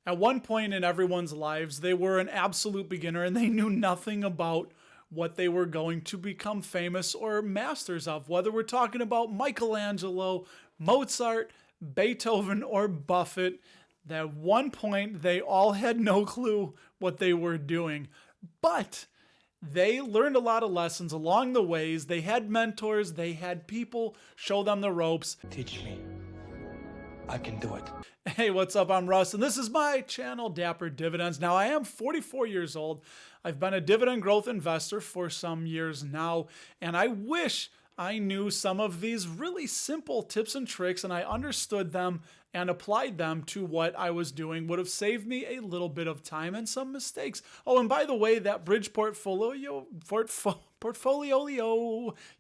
At one point in everyone's lives, they were an absolute beginner and they knew nothing about what they were going to become famous or masters of. Whether we're talking about Michelangelo, Mozart, Beethoven, or Buffett, at one point they all had no clue what they were doing. But they learned a lot of lessons along the ways. They had mentors, they had people show them the ropes. Teach me. I can do it. Hey, what's up? I'm Russ, and this is my channel, Dapper Dividends. Now, I am 44 years old. I've been a dividend growth investor for some years now, and I wish I knew some of these really simple tips and tricks, and I understood them and applied them to what I was doing. Would have saved me a little bit of time and some mistakes. Oh, and by the way, that bridge portfolio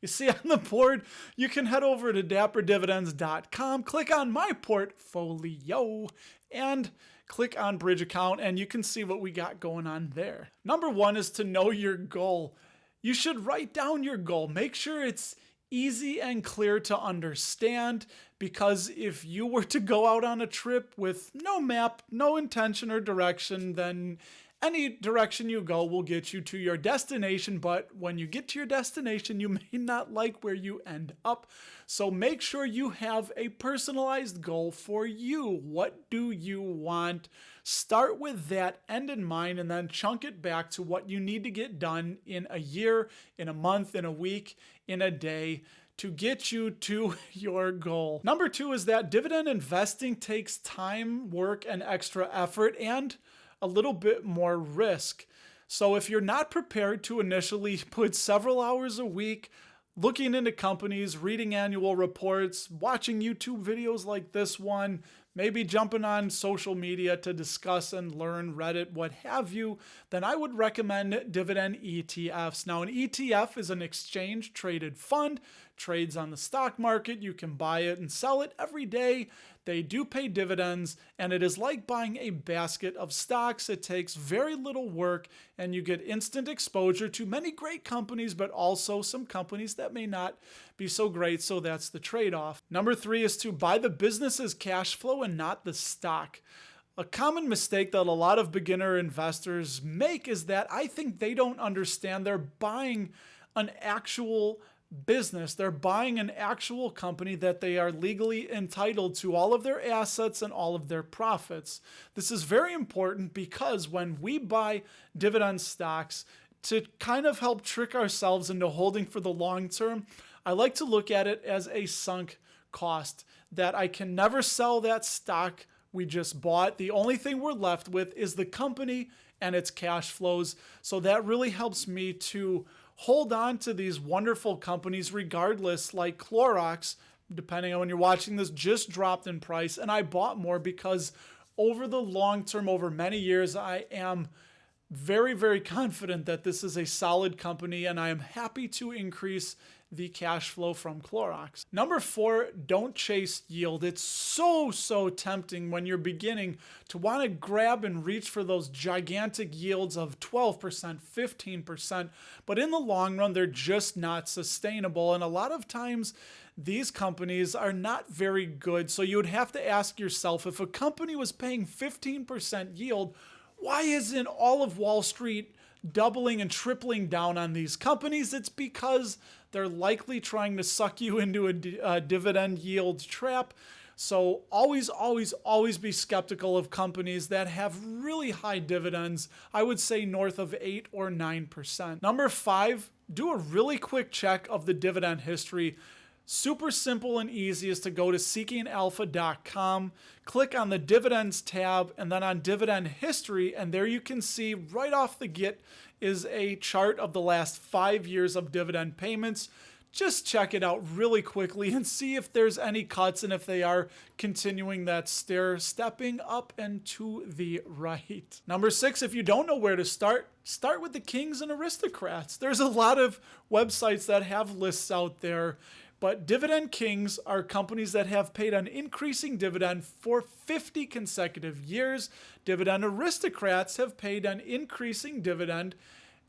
you see on the board, you can head over to dapperdividends.com, click on my portfolio, and click on bridge account, and you can see what we got going on there. Number one is to know your goal. You should write down your goal. Make sure it's easy and clear to understand, because if you were to go out on a trip with no map, no intention or direction, then any direction you go will get you to your destination, but when you get to your destination, you may not like where you end up. So make sure you have a personalized goal for you. What do you want? Start with that end in mind and then chunk it back to what you need to get done in a year, in a month, in a week, in a day to get you to your goal. Number two is that dividend investing takes time, work, and extra effort, and a little bit more risk. So if you're not prepared to initially put several hours a week looking into companies, reading annual reports, watching YouTube videos like this one, maybe jumping on social media to discuss and learn, Reddit, what have you, then I would recommend dividend ETFs. Now, an ETF is an exchange-traded fund, trades on the stock market. You can buy it and sell it every day. They do pay dividends, and it is like buying a basket of stocks. It takes very little work, and you get instant exposure to many great companies, but also some companies that may not be so great, so that's the trade-off. Number three is to buy the business's cash flow and not the stock. A common mistake that a lot of beginner investors make is that I think they don't understand they're buying an actual business. They're buying an actual company that they are legally entitled to all of their assets and all of their profits. This is very important because when we buy dividend stocks, to kind of help trick ourselves into holding for the long term, I like to look at it as a sunk cost, that I can never sell that stock we just bought. The only thing we're left with is the company and its cash flows. So that really helps me to hold on to these wonderful companies regardless, like Clorox, depending on when you're watching this, just dropped in price. And I bought more because over the long term, over many years, I am very, very confident that this is a solid company, and I am happy to increase the cash flow from Clorox. Number four, don't chase yield. It's so tempting when you're beginning to want to grab and reach for those gigantic yields of 12%, 15%, but in the long run, they're just not sustainable. And a lot of times, these companies are not very good. So you would have to ask yourself, if a company was paying 15% yield, why isn't all of Wall Street doubling and tripling down on these companies? It's because they're likely trying to suck you into a dividend yield trap. So always be skeptical of companies that have really high dividends. I would say north of 8 or 9%. Number five, do a really quick check of the dividend history. Super simple and easy is to go to seekingalpha.com, click on the dividends tab, and then on dividend history, and there you can see right off the get is a chart of the last 5 years of dividend payments. Just check it out really quickly and see if there's any cuts and if they are continuing that stair stepping up and to the right. Number six, if you don't know where to start with the kings and aristocrats. There's a lot of websites that have lists out there, but Dividend Kings are companies that have paid an increasing dividend for 50 consecutive years. Dividend Aristocrats have paid an increasing dividend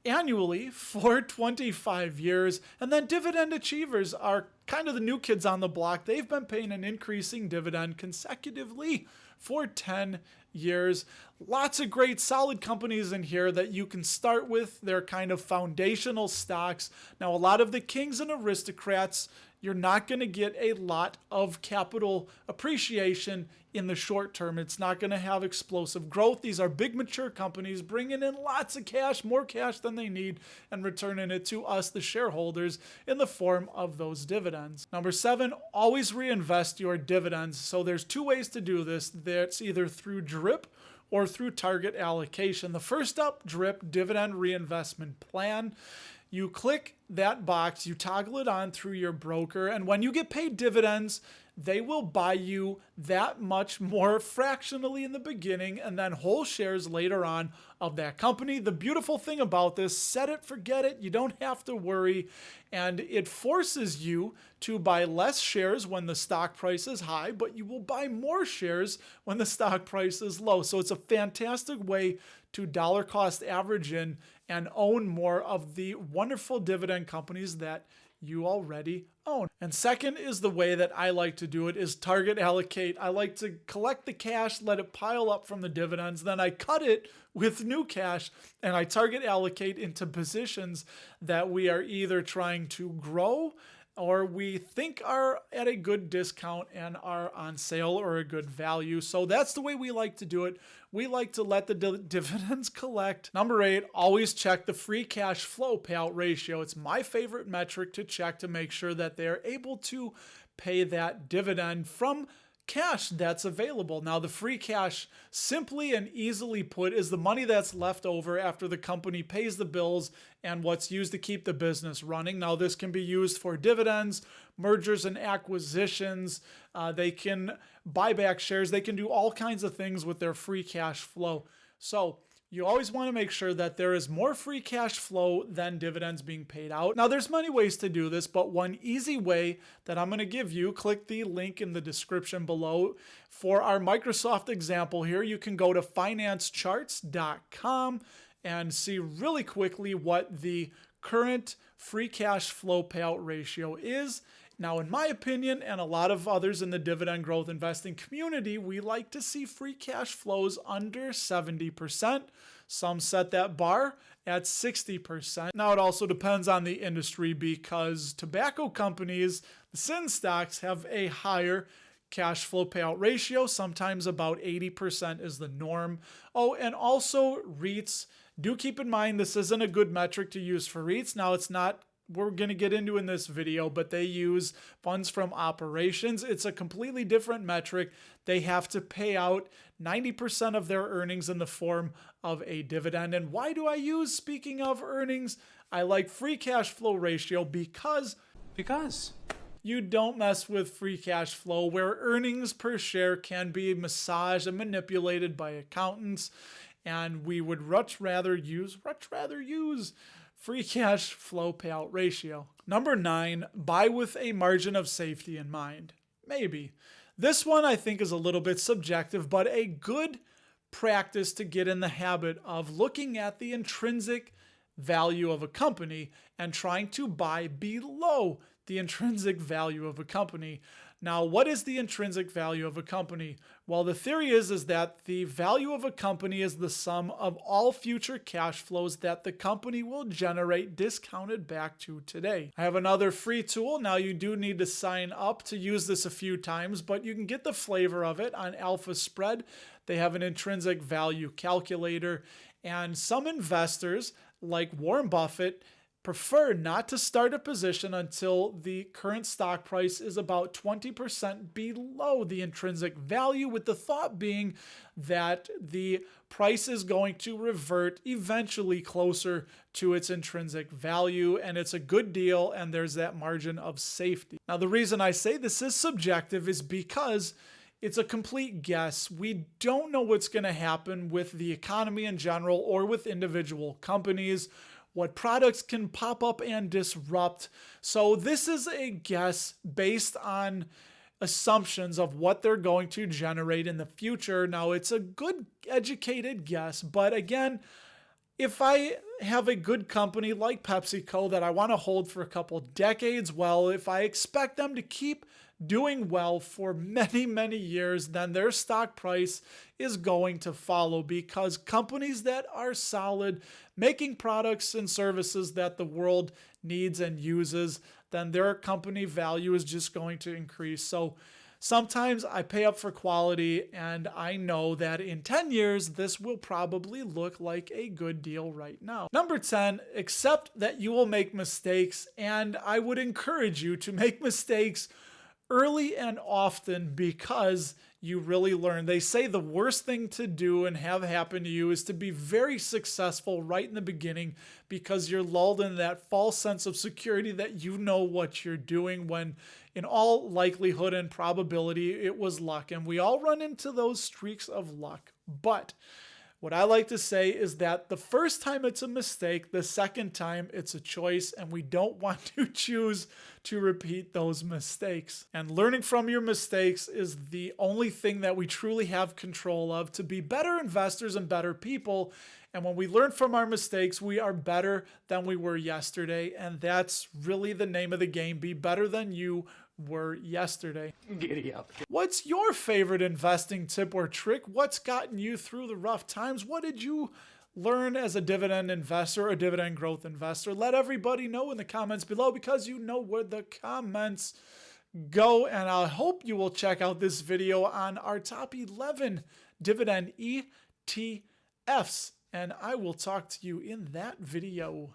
annually for 25 years. And then Dividend Achievers are kind of the new kids on the block. They've been paying an increasing dividend consecutively for 10 years. Lots of great solid companies in here that you can start with. They're kind of foundational stocks. Now, a lot of the kings and aristocrats, you're not going to get a lot of capital appreciation in the short term. It's not going to have explosive growth. These are big mature companies bringing in lots of cash, more cash than they need, and returning it to us, the shareholders, in the form of those dividends. Number 7, always reinvest your dividends. So there's 2 ways to do this. That's either through DRIP or through target allocation. The first up, DRIP, Dividend Reinvestment Plan. You click that box, you toggle it on through your broker, and when you get paid dividends, they will buy you that much more fractionally in the beginning and then whole shares later on of that company. The beautiful thing about this, set it, forget it, you don't have to worry, and it forces you to buy less shares when the stock price is high, but you will buy more shares when the stock price is low. So it's a fantastic way to dollar cost average in and own more of the wonderful dividend companies that you already own. And second is the way that I like to do it is target allocate. I like to collect the cash, let it pile up from the dividends, then I cut it with new cash and I target allocate into positions that we are either trying to grow or we think are at a good discount and are on sale or a good value. So that's the way we like to do it. We like to let the dividends collect. Number 8, always check the free cash flow payout ratio. It's my favorite metric to check to make sure that they're able to pay that dividend from cash that's available. Now, the free cash, simply and easily put, is the money that's left over after the company pays the bills and what's used to keep the business running. Now, this can be used for dividends, mergers and acquisitions. They can buy back shares. They can do all kinds of things with their free cash flow. So you always want to make sure that there is more free cash flow than dividends being paid out. Now, there's many ways to do this, but one easy way that I'm going to give you, click the link in the description below. For our Microsoft example here, you can go to financecharts.com and see really quickly what the current free cash flow payout ratio is. Now, in my opinion, and a lot of others in the dividend growth investing community, we like to see free cash flows under 70%. Some set that bar at 60%. Now, it also depends on the industry because tobacco companies, the sin stocks, have a higher cash flow payout ratio. Sometimes about 80% is the norm. Oh, and also REITs. Do keep in mind this isn't a good metric to use for REITs. Now, it's not we're going to get into in this video, but they use funds from operations. It's a completely different metric. They have to pay out 90% of their earnings in the form of a dividend. And why do I use, speaking of earnings, I like free cash flow ratio because you don't mess with free cash flow where earnings per share can be massaged and manipulated by accountants. And we would much rather use free cash flow payout ratio. Number 9, buy with a margin of safety in mind. Maybe. This one I think is a little bit subjective, but a good practice to get in the habit of looking at the intrinsic value of a company and trying to buy below the intrinsic value of a company. Now, what is the intrinsic value of a company? Well, the theory is that the value of a company is the sum of all future cash flows that the company will generate discounted back to today. I have another free tool. Now, you do need to sign up to use this a few times, but you can get the flavor of it on Alpha Spread. They have an intrinsic value calculator, and some investors, like Warren Buffett, prefer not to start a position until the current stock price is about 20% below the intrinsic value, with the thought being that the price is going to revert eventually closer to its intrinsic value, and it's a good deal, and there's that margin of safety. Now, the reason I say this is subjective is because it's a complete guess. We don't know what's going to happen with the economy in general or with individual companies, what products can pop up and disrupt. So this is a guess based on assumptions of what they're going to generate in the future. Now, it's a good educated guess, but again, if I have a good company like PepsiCo that I want to hold for a couple decades, well, if I expect them to keep doing well for many, many years, then their stock price is going to follow, because companies that are solid, making products and services that the world needs and uses, then their company value is just going to increase. So sometimes I pay up for quality, and I know that in 10 years, this will probably look like a good deal right now. Number 10, accept that you will make mistakes, and I would encourage you to make mistakes early and often, because you really learn. They say the worst thing to do and have happen to you is to be very successful right in the beginning, because you're lulled in that false sense of security that you know what you're doing, when in all likelihood and probability it was luck. And we all run into those streaks of luck. But what I like to say is that the first time it's a mistake, the second time it's a choice, and we don't want to choose to repeat those mistakes. And learning from your mistakes is the only thing that we truly have control of to be better investors and better people. And when we learn from our mistakes, we are better than we were yesterday. And that's really the name of the game. Be better than you were yesterday. Giddy up. What's your favorite investing tip or trick? What's gotten you through the rough times? What did you learn as a dividend investor, a dividend growth investor? Let everybody know in the comments below, because you know where the comments go. And I hope you will check out this video on our top 11 dividend ETFs. And I will talk to you in that video.